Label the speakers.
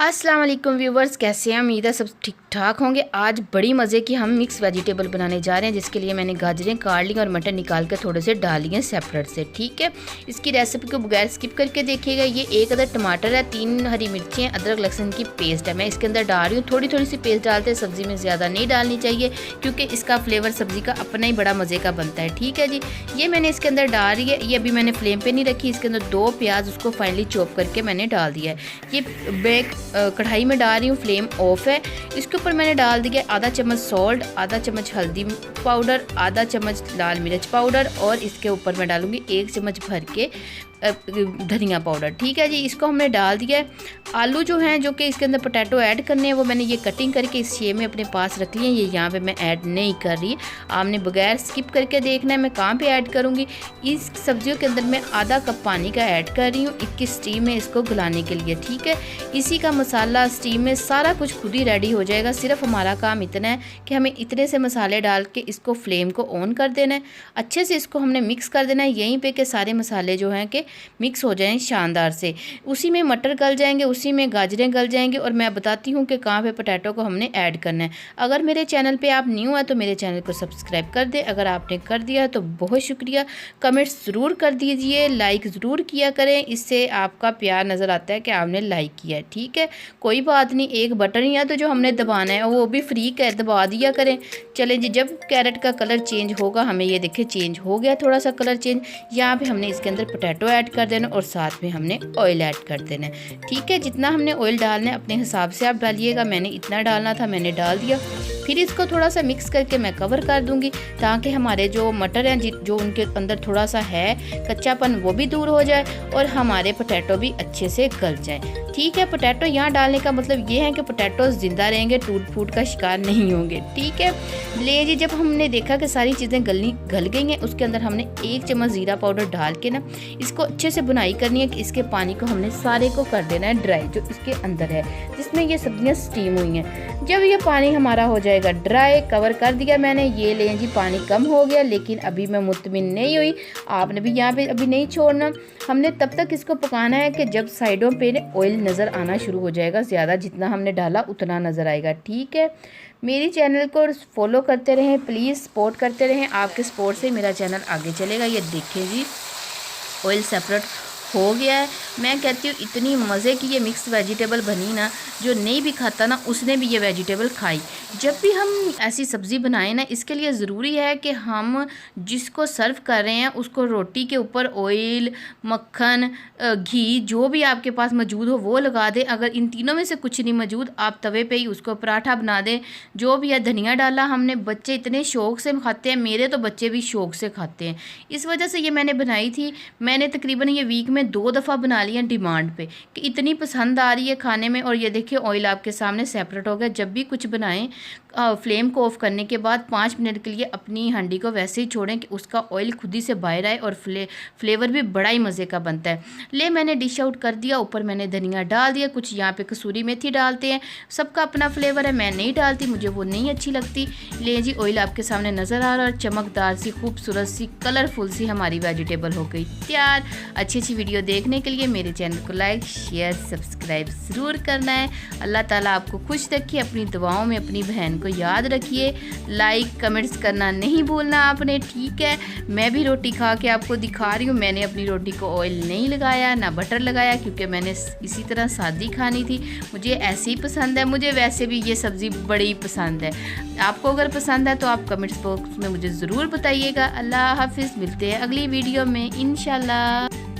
Speaker 1: अस्सलाम वालेकुम व्यूवर्स, कैसे हैं? उम्मीद है सब ठीक ठाक होंगे। आज बड़ी मज़े की हम मिक्स वेजिटेबल बनाने जा रहे हैं, जिसके लिए मैंने गाजरें काट ली और मटर निकाल कर थोड़े से डाल लिए सेपरेट से। ठीक है, इसकी रेसिपी को बगैर स्किप करके देखिएगा। ये एक अदर टमाटर है, 3 हरी मिर्चें, अदरक लहसुन की पेस्ट है। मैं इसके अंदर डाल रही हूँ, थोड़ी थोड़ी सी पेस्ट डालते हैं, सब्ज़ी में ज़्यादा नहीं डालनी चाहिए क्योंकि इसका फ्लेवर सब्ज़ी का अपना ही बड़ा मज़े का बनता है। ठीक है जी, ये मैंने इसके अंदर डाल रही है। ये अभी मैंने फ्लेम पर नहीं रखी, इसके अंदर 2 प्याज उसको फाइनली चॉप करके मैंने डाल दिया है। ये बैग कढ़ाई में डाल रही हूँ, फ्लेम ऑफ है। इसके ऊपर मैंने डाल दिया आधा चम्मच सॉल्ट, आधा चम्मच हल्दी पाउडर, आधा चम्मच लाल मिर्च पाउडर और इसके ऊपर मैं डालूँगी 1 चम्मच भर के धनिया पाउडर। ठीक है जी, इसको हमने डाल दिया है। आलू जो हैं, जो कि इसके अंदर पोटैटो ऐड करने हैं, वो मैंने ये कटिंग करके इस शेप में अपने पास रख लिए हैं। ये यहाँ पे मैं ऐड नहीं कर रही, आपने बगैर स्किप करके देखना है मैं कहाँ पे ऐड करूँगी। इस सब्जियों के अंदर मैं आधा कप पानी का ऐड कर रही हूँ 21 स्टीम में इसको गलाने के लिए। ठीक है, इसी का मसाला स्टीम में सारा कुछ खुद ही रेडी हो जाएगा। सिर्फ हमारा काम इतना है कि हमें इतने से मसाले डाल के इसको फ्लेम को ऑन कर देना है, अच्छे से इसको हमने मिक्स कर देना है यहीं पे कि सारे मसाले जो हैं कि मिक्स हो जाएं शानदार से। उसी में मटर गल जाएंगे, उसी में गाजरें गल जाएंगे और मैं बताती हूँ कि कहाँ पे पोटैटो को हमने ऐड करना है। अगर मेरे चैनल पे आप न्यू है तो मेरे चैनल को सब्सक्राइब कर दें, अगर आपने कर दिया तो बहुत शुक्रिया। कमेंट्स ज़रूर कर दीजिए, लाइक ज़रूर किया करें, इससे आपका प्यार नज़र आता है कि आपने लाइक किया है। ठीक है, कोई बात नहीं, एक बटन ही है तो जो हमने दबाना है वो भी फ्री का दबा दिया करें। चलें जी, जब कैरेट का कलर चेंज होगा, हमें ये देखें चेंज हो गया थोड़ा सा कलर चेंज, यहाँ पे हमने इसके अंदर पोटैटो ऐड कर देना और साथ में हमने ऑयल ऐड कर देना। ठीक है, जितना हमने ऑयल डालना है अपने हिसाब से आप डालिएगा, मैंने इतना डालना था मैंने डाल दिया। फिर इसको थोड़ा सा मिक्स करके मैं कवर कर दूंगी ताकि हमारे जो मटर हैं जो उनके अंदर थोड़ा सा है कच्चापन वो भी दूर हो जाए और हमारे पोटैटो भी अच्छे से गल जाए। ठीक है, पोटैटो यहाँ डालने का मतलब ये है कि पोटैटो जिंदा रहेंगे, टूट फूट का शिकार नहीं होंगे। ठीक है, ले जी, जब हमने देखा कि सारी चीज़ें गल गई हैं, उसके अंदर हमने 1 चम्मच ज़ीरा पाउडर डाल के ना इसको अच्छे से बुनाई करनी है कि इसके पानी को हमने सारे को कर देना है ड्राई, जो इसके अंदर है जिसमें ये सब्जियां स्टीम हुई हैं। जब ये पानी हमारा हो जाएगा ड्राई, कवर कर दिया मैंने, ये लें जी पानी कम हो गया, लेकिन अभी मैं मुतमिन नहीं हुई, आपने भी यहाँ पे अभी नहीं छोड़ना। हमने तब तक इसको पकाना है कि जब साइडों पे ऑयल नज़र आना शुरू हो जाएगा, ज़्यादा जितना हमने डाला उतना नज़र आएगा। ठीक है, मेरी चैनल को फॉलो करते रहें, प्लीज़ सपोर्ट करते रहें, आपके सपोर्ट से मेरा चैनल आगे चलेगा। ये देखें जी, ऑयल सेपरेट हो गया है। मैं कहती हूँ इतनी मज़े की ये मिक्स वेजिटेबल बनी ना, जो नहीं भी खाता ना उसने भी ये वेजिटेबल खाई। जब भी हम ऐसी सब्ज़ी बनाएं ना, इसके लिए ज़रूरी है कि हम जिसको सर्व कर रहे हैं उसको रोटी के ऊपर ऑयल, मक्खन, घी जो भी आपके पास मौजूद हो वो लगा दें। अगर इन तीनों में से कुछ नहीं मौजूद, आप तवे पे ही उसको पराठा बना दें। जो भी है, धनिया डाला हमने, बच्चे इतने शौक़ से खाते हैं, मेरे तो बच्चे भी शौक़ से खाते हैं, इस वजह से ये मैंने बनाई थी। मैंने तकरीबन ये वीक में 2 दफ़ा बना लिया डिमांड पे कि इतनी पसंद आ रही है खाने में। और ये देखिए ऑयल आपके सामने सेपरेट हो गया। जब भी कुछ बनाएं, फ्लेम को ऑफ करने के बाद 5 मिनट के लिए अपनी हांडी को वैसे ही छोड़ें कि उसका ऑयल खुद ही से बाहर आए और फ्लेवर भी बड़ा ही मज़े का बनता है। ले मैंने डिश आउट कर दिया, ऊपर मैंने धनिया डाल दिया, कुछ यहाँ पे कसूरी मेथी डालते हैं, सबका अपना फ्लेवर है, मैं नहीं डालती, मुझे वो नहीं अच्छी लगती। ले जी, ऑयल आपके सामने नज़र आ रहा है और चमकदार सी, खूबसूरत सी, कलरफुल सी हमारी वेजिटेबल हो गई तैयार। अच्छी अच्छी वीडियो देखने के लिए मेरे चैनल को लाइक, शेयर, सब्सक्राइब ज़रूर करना है। अल्लाह ताला आपको खुश रखिए, अपनी दुआओं में अपनी बहन को याद रखिए। लाइक कमेंट्स करना नहीं भूलना आपने। ठीक है, मैं भी रोटी खा के आपको दिखा रही हूँ। मैंने अपनी रोटी को ऑयल नहीं लगाया, ना बटर लगाया, क्योंकि मैंने इसी तरह सादी खानी थी, मुझे ऐसे ही पसंद है। मुझे वैसे भी ये सब्ज़ी बड़ी पसंद है। आपको अगर पसंद है तो आप कमेंट्स बॉक्स में मुझे ज़रूर बताइएगा। अल्लाह हाफिज़, मिलते हैं अगली वीडियो में इंशाल्लाह।